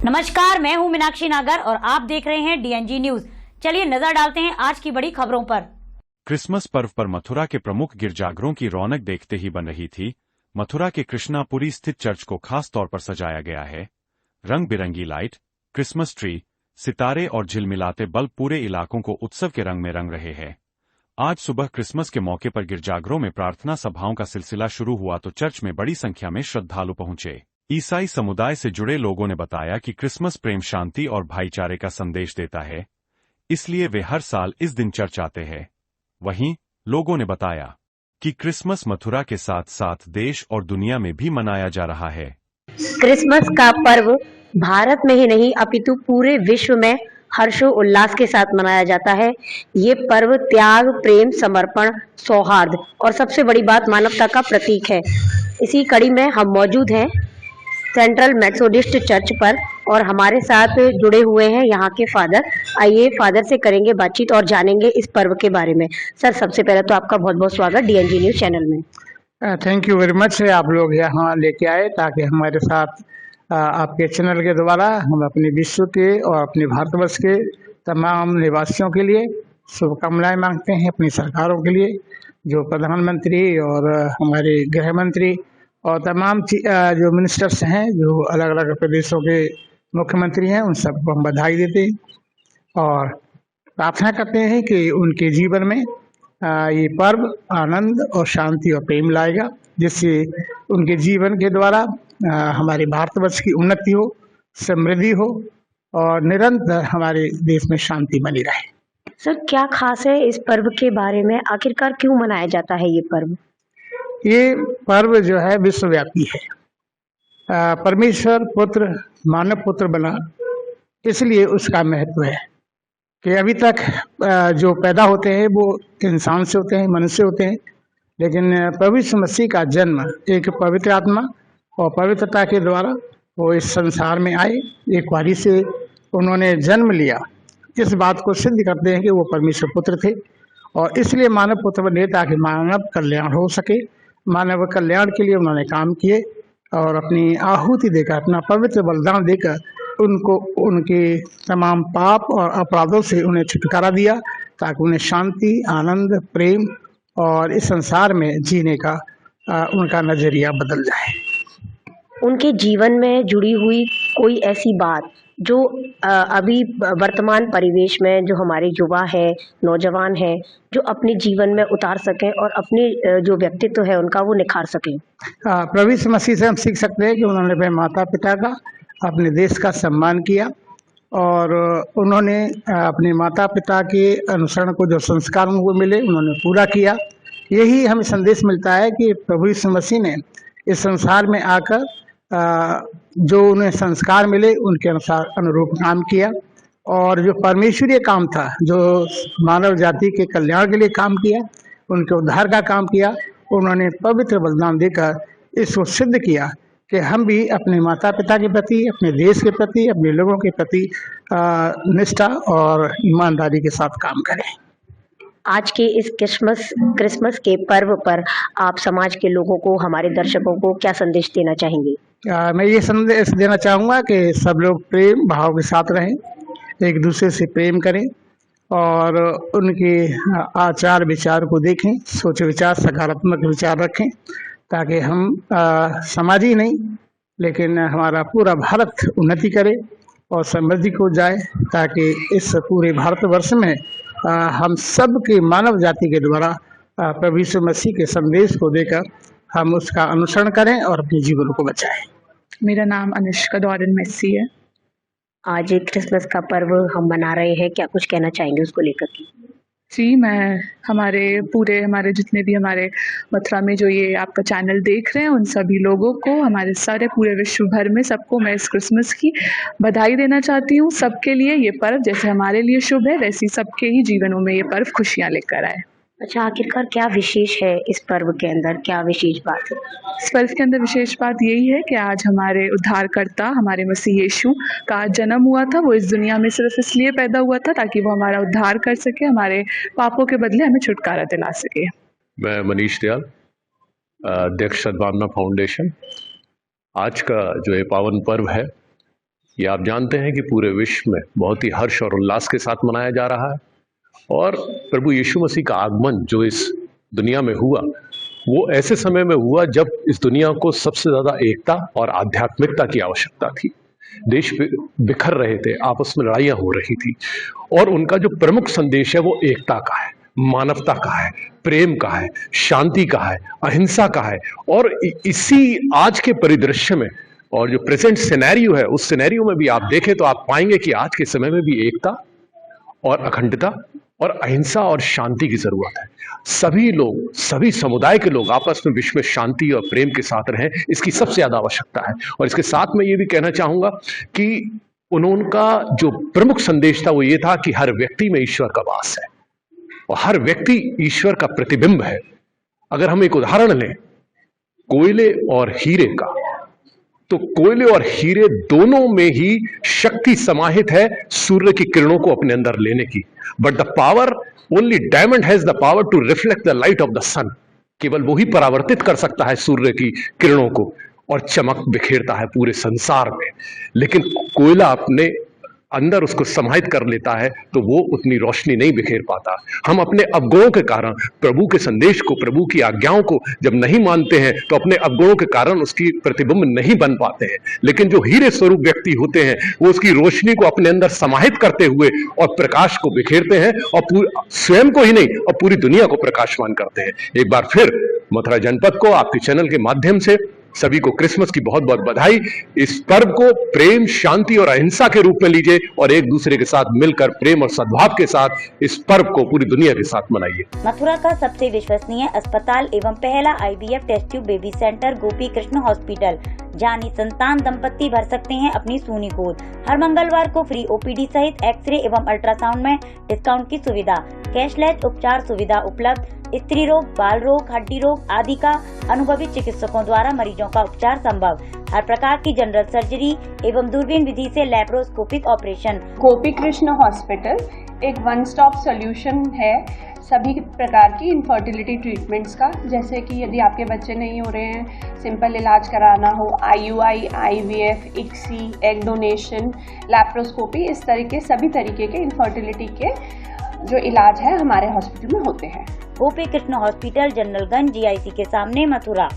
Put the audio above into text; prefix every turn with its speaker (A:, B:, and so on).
A: नमस्कार, मैं हूं मीनाक्षी नागर और आप देख रहे हैं डीएनजी न्यूज। चलिए नजर डालते हैं आज की बड़ी खबरों पर।
B: क्रिसमस पर्व पर मथुरा के प्रमुख गिरजाघरों की रौनक देखते ही बन रही थी। मथुरा के कृष्णापुरी स्थित चर्च को खास तौर पर सजाया गया है। रंग बिरंगी लाइट, क्रिसमस ट्री, सितारे और झिलमिलाते बल्ब पूरे इलाकों को उत्सव के रंग में रंग रहे हैं। आज सुबह क्रिसमस के मौके पर गिरजाघरों में प्रार्थना सभाओं का सिलसिला शुरू हुआ तो चर्च में बड़ी संख्या में श्रद्धालु पहुंचे। ईसाई समुदाय से जुड़े लोगों ने बताया कि क्रिसमस प्रेम, शांति और भाईचारे का संदेश देता है, इसलिए वे हर साल इस दिन चर्च आते हैं। वहीं लोगों ने बताया कि क्रिसमस मथुरा के साथ साथ देश और दुनिया में भी मनाया जा रहा है।
C: क्रिसमस का पर्व भारत में ही नहीं अपितु पूरे विश्व में हर्षोल्लास के साथ मनाया जाता है। ये पर्व त्याग, प्रेम, समर्पण, सौहार्द और सबसे बड़ी बात मानवता का प्रतीक है। इसी कड़ी में हम मौजूद हैं सेंट्रल मेथोडिस्ट चर्च पर और हमारे साथ जुड़े हुए हैं यहाँ के फादर। आइए फादर से करेंगे बातचीत और जानेंगे इस पर्व के बारे में। सर, सबसे पहले तो आपका बहुत बहुत स्वागत डीएनजी न्यूज चैनल में।
D: Thank you very much. आप लोग यहाँ लेके आए ताकि हमारे साथ आपके चैनल के द्वारा हम अपने विश्व के और अपने भारतवर्ष के तमाम निवासियों के लिए शुभकामनाएं मांगते हैं। अपनी सरकारों के लिए, जो प्रधानमंत्री और हमारे गृह मंत्री और तमाम जो मिनिस्टर्स हैं, जो अलग अलग प्रदेशों के मुख्यमंत्री हैं, उन सबको हम बधाई देते हैं और प्रार्थना करते हैं कि उनके जीवन में ये पर्व आनंद और शांति और प्रेम लाएगा, जिससे उनके जीवन के द्वारा हमारे भारतवर्ष की उन्नति हो, समृद्धि हो और निरंतर हमारे देश में शांति बनी रहे।
C: सर, क्या खास है इस पर्व के बारे में? आखिरकार क्यों मनाया जाता है ये पर्व?
D: ये पर्व जो है विश्वव्यापी है। परमेश्वर पुत्र मानव पुत्र बना, इसलिए उसका महत्व है कि अभी तक जो पैदा होते हैं वो इंसान से होते हैं, मनुष्य होते हैं, लेकिन प्रभु यीशु मसीह का जन्म एक पवित्र आत्मा और पवित्रता के द्वारा वो इस संसार में आए, एक बारी से उन्होंने जन्म लिया। इस बात को सिद्ध करते हैं कि वो परमेश्वर पुत्र थे और इसलिए मानव पुत्र बने ताकि मानव कल्याण हो सके। मानव कल्याण के लिए उन्होंने काम किए और अपनी आहुति देकर, अपना पवित्र बलिदान देकर उनको उनके तमाम पाप और अपराधों से उन्हें छुटकारा दिया, ताकि उन्हें शांति, आनंद, प्रेम और इस संसार में जीने का उनका नजरिया बदल जाए।
C: उनके जीवन में जुड़ी हुई कोई ऐसी बात जो अभी वर्तमान परिवेश में जो हमारे युवा है, नौजवान है, जो अपने जीवन में उतार सकें और अपने जो व्यक्तित्व है उनका वो निखार सकें।
D: प्रभु यीशु मसीह से हम सीख सकते हैं कि उन्होंने अपने माता पिता का, अपने देश का सम्मान किया और उन्होंने अपने माता पिता के अनुसरण को जो संस्कार उनको मिले उन्होंने पूरा किया। यही हमें संदेश मिलता है कि प्रभु यीशु मसीह ने इस संसार में आकर जो उन्हें संस्कार मिले उनके अनुसार अनुरूप काम किया और जो परमेश्वरीय काम था, जो मानव जाति के कल्याण के लिए काम किया, उनके उद्धार का काम किया, उन्होंने पवित्र बलिदान देकर इसको सिद्ध किया कि हम भी अपने माता पिता के प्रति, अपने देश के प्रति, अपने लोगों के प्रति निष्ठा और ईमानदारी के साथ काम करें।
C: आज के इस क्रिसमस के पर्व पर आप समाज के लोगों को, हमारे दर्शकों को क्या संदेश देना चाहेंगे?
D: मैं ये संदेश देना चाहूँगा कि सब लोग प्रेम भाव के साथ रहें, एक दूसरे से प्रेम करें और उनके आचार विचार को देखें, सोच विचार, सकारात्मक विचार रखें, ताकि हम समाज ही नहीं लेकिन हमारा पूरा भारत उन्नति करे और समृद्धि को जाए, ताकि इस पूरे भारतवर्ष में हम सब की मानव जाति के द्वारा प्रभु यीशु मसीह के संदेश को देकर हम उसका अनुसरण करें और अपने जीवन को बचाएं।
E: मेरा नाम अनुष्का डॉरन मेस्सी है।
C: आज क्रिसमस का पर्व हम मना रहे हैं, क्या कुछ कहना चाहेंगे उसको लेकर के?
E: जी, मैं हमारे जितने भी हमारे मथुरा में जो ये आपका चैनल देख रहे हैं उन सभी लोगों को, हमारे सारे पूरे विश्व भर में सबको मैं इस क्रिसमस की बधाई देना चाहती हूँ। सबके लिए ये पर्व जैसे हमारे लिए शुभ है, वैसे सबके ही जीवनों में ये पर्व खुशियाँ लेकर आए।
C: अच्छा, आखिरकार क्या विशेष है इस पर्व के अंदर, क्या विशेष बात है?
E: इस पर्व के अंदर विशेष बात यही है कि आज हमारे उद्धारकर्ता, हमारे मसीह यीशु का जन्म हुआ था। वो इस दुनिया में सिर्फ इसलिए पैदा हुआ था ताकि वो हमारा उद्धार कर सके, हमारे पापों के बदले हमें छुटकारा दिला सके।
F: मैं मनीष दयाल, अध्यक्ष सद्भावना फाउंडेशन। आज का जो ये पावन पर्व है ये आप जानते हैं कि पूरे विश्व में बहुत ही हर्ष और उल्लास के साथ मनाया जा रहा है और प्रभु यीशु मसीह का आगमन जो इस दुनिया में हुआ वो ऐसे समय में हुआ जब इस दुनिया को सबसे ज्यादा एकता और आध्यात्मिकता की आवश्यकता थी। देश बिखर रहे थे, आपस में लड़ाइयां हो रही थी और उनका जो प्रमुख संदेश है वो एकता का है, मानवता का है, प्रेम का है, शांति का है, अहिंसा का है। और इसी आज के परिदृश्य में और जो प्रेजेंट सिनेरियो है उस सिनेरियो में भी आप देखें तो आप पाएंगे कि आज के समय में भी एकता और अखंडता और अहिंसा और शांति की जरूरत है। सभी लोग, सभी समुदाय के लोग आपस में विश्व में शांति और प्रेम के साथ रहें, इसकी सबसे ज्यादा आवश्यकता है। और इसके साथ मैं ये भी कहना चाहूंगा कि उनका जो प्रमुख संदेश था वो ये था कि हर व्यक्ति में ईश्वर का वास है और हर व्यक्ति ईश्वर का प्रतिबिंब है। अगर हम एक उदाहरण लें कोयले और हीरे का, तो कोयले और हीरे दोनों में ही शक्ति समाहित है सूर्य की किरणों को अपने अंदर लेने की। But the power, only diamond has the power to reflect the light of the sun. केवल वही परावर्तित कर सकता है सूर्य की किरणों को और चमक बिखेरता है पूरे संसार में। लेकिन कोयला अपने अंदर उसको समाहित कर लेता है तो वो उतनी रोशनी नहीं बिखेर पाता। हम अपने अवगुणों के कारण प्रभु के संदेश को, प्रभु की आज्ञाओं को जब नहीं मानते हैं तो अपने अवगुणों के कारण उसकी प्रतिबिंब नहीं बन पाते हैं। लेकिन जो हीरे स्वरूप व्यक्ति होते हैं वो उसकी रोशनी को अपने अंदर समाहित करते हुए और प्रकाश को बिखेरते हैं और स्वयं को ही नहीं और पूरी दुनिया को प्रकाशमान करते हैं। एक बार फिर मथुरा जनपद को आपके चैनल के माध्यम से सभी को क्रिसमस की बहुत बहुत बधाई। इस पर्व को प्रेम, शांति और अहिंसा के रूप में लीजिए और एक दूसरे के साथ मिलकर प्रेम और सद्भाव के साथ इस पर्व को पूरी दुनिया के साथ मनाइए।
A: मथुरा का सबसे विश्वसनीय अस्पताल एवं पहला IVF test tube baby centre Gopi Krishna hospital, जहां निसंतान दंपत्ति भर सकते हैं अपनी सूनी गोद। हर मंगलवार को फ्री OPD सहित एक्सरे एवं अल्ट्रासाउंड में डिस्काउंट की सुविधा, कैशलेस उपचार सुविधा उपलब्ध, स्त्री रोग, बाल रोग, हड्डी रोग आदि का अनुभवी चिकित्सकों द्वारा मरीजों का उपचार संभव। हर प्रकार की जनरल सर्जरी एवं दूरबीन विधि से लैप्रोस्कोपिक ऑपरेशन।
G: गोपी कृष्ण हॉस्पिटल एक वन स्टॉप सॉल्यूशन है सभी प्रकार की इनफर्टिलिटी ट्रीटमेंट्स का। जैसे कि यदि आपके बच्चे नहीं हो रहे हैं, सिंपल इलाज कराना हो, IUI, IVF, ICSI, egg donation, laparoscopy, इस तरीके सभी तरीके के इनफर्टिलिटी के जो इलाज है हमारे हॉस्पिटल में होते हैं।
A: गोपी कृष्ण हॉस्पिटल, जनरलगंज, GIC के सामने, मथुरा।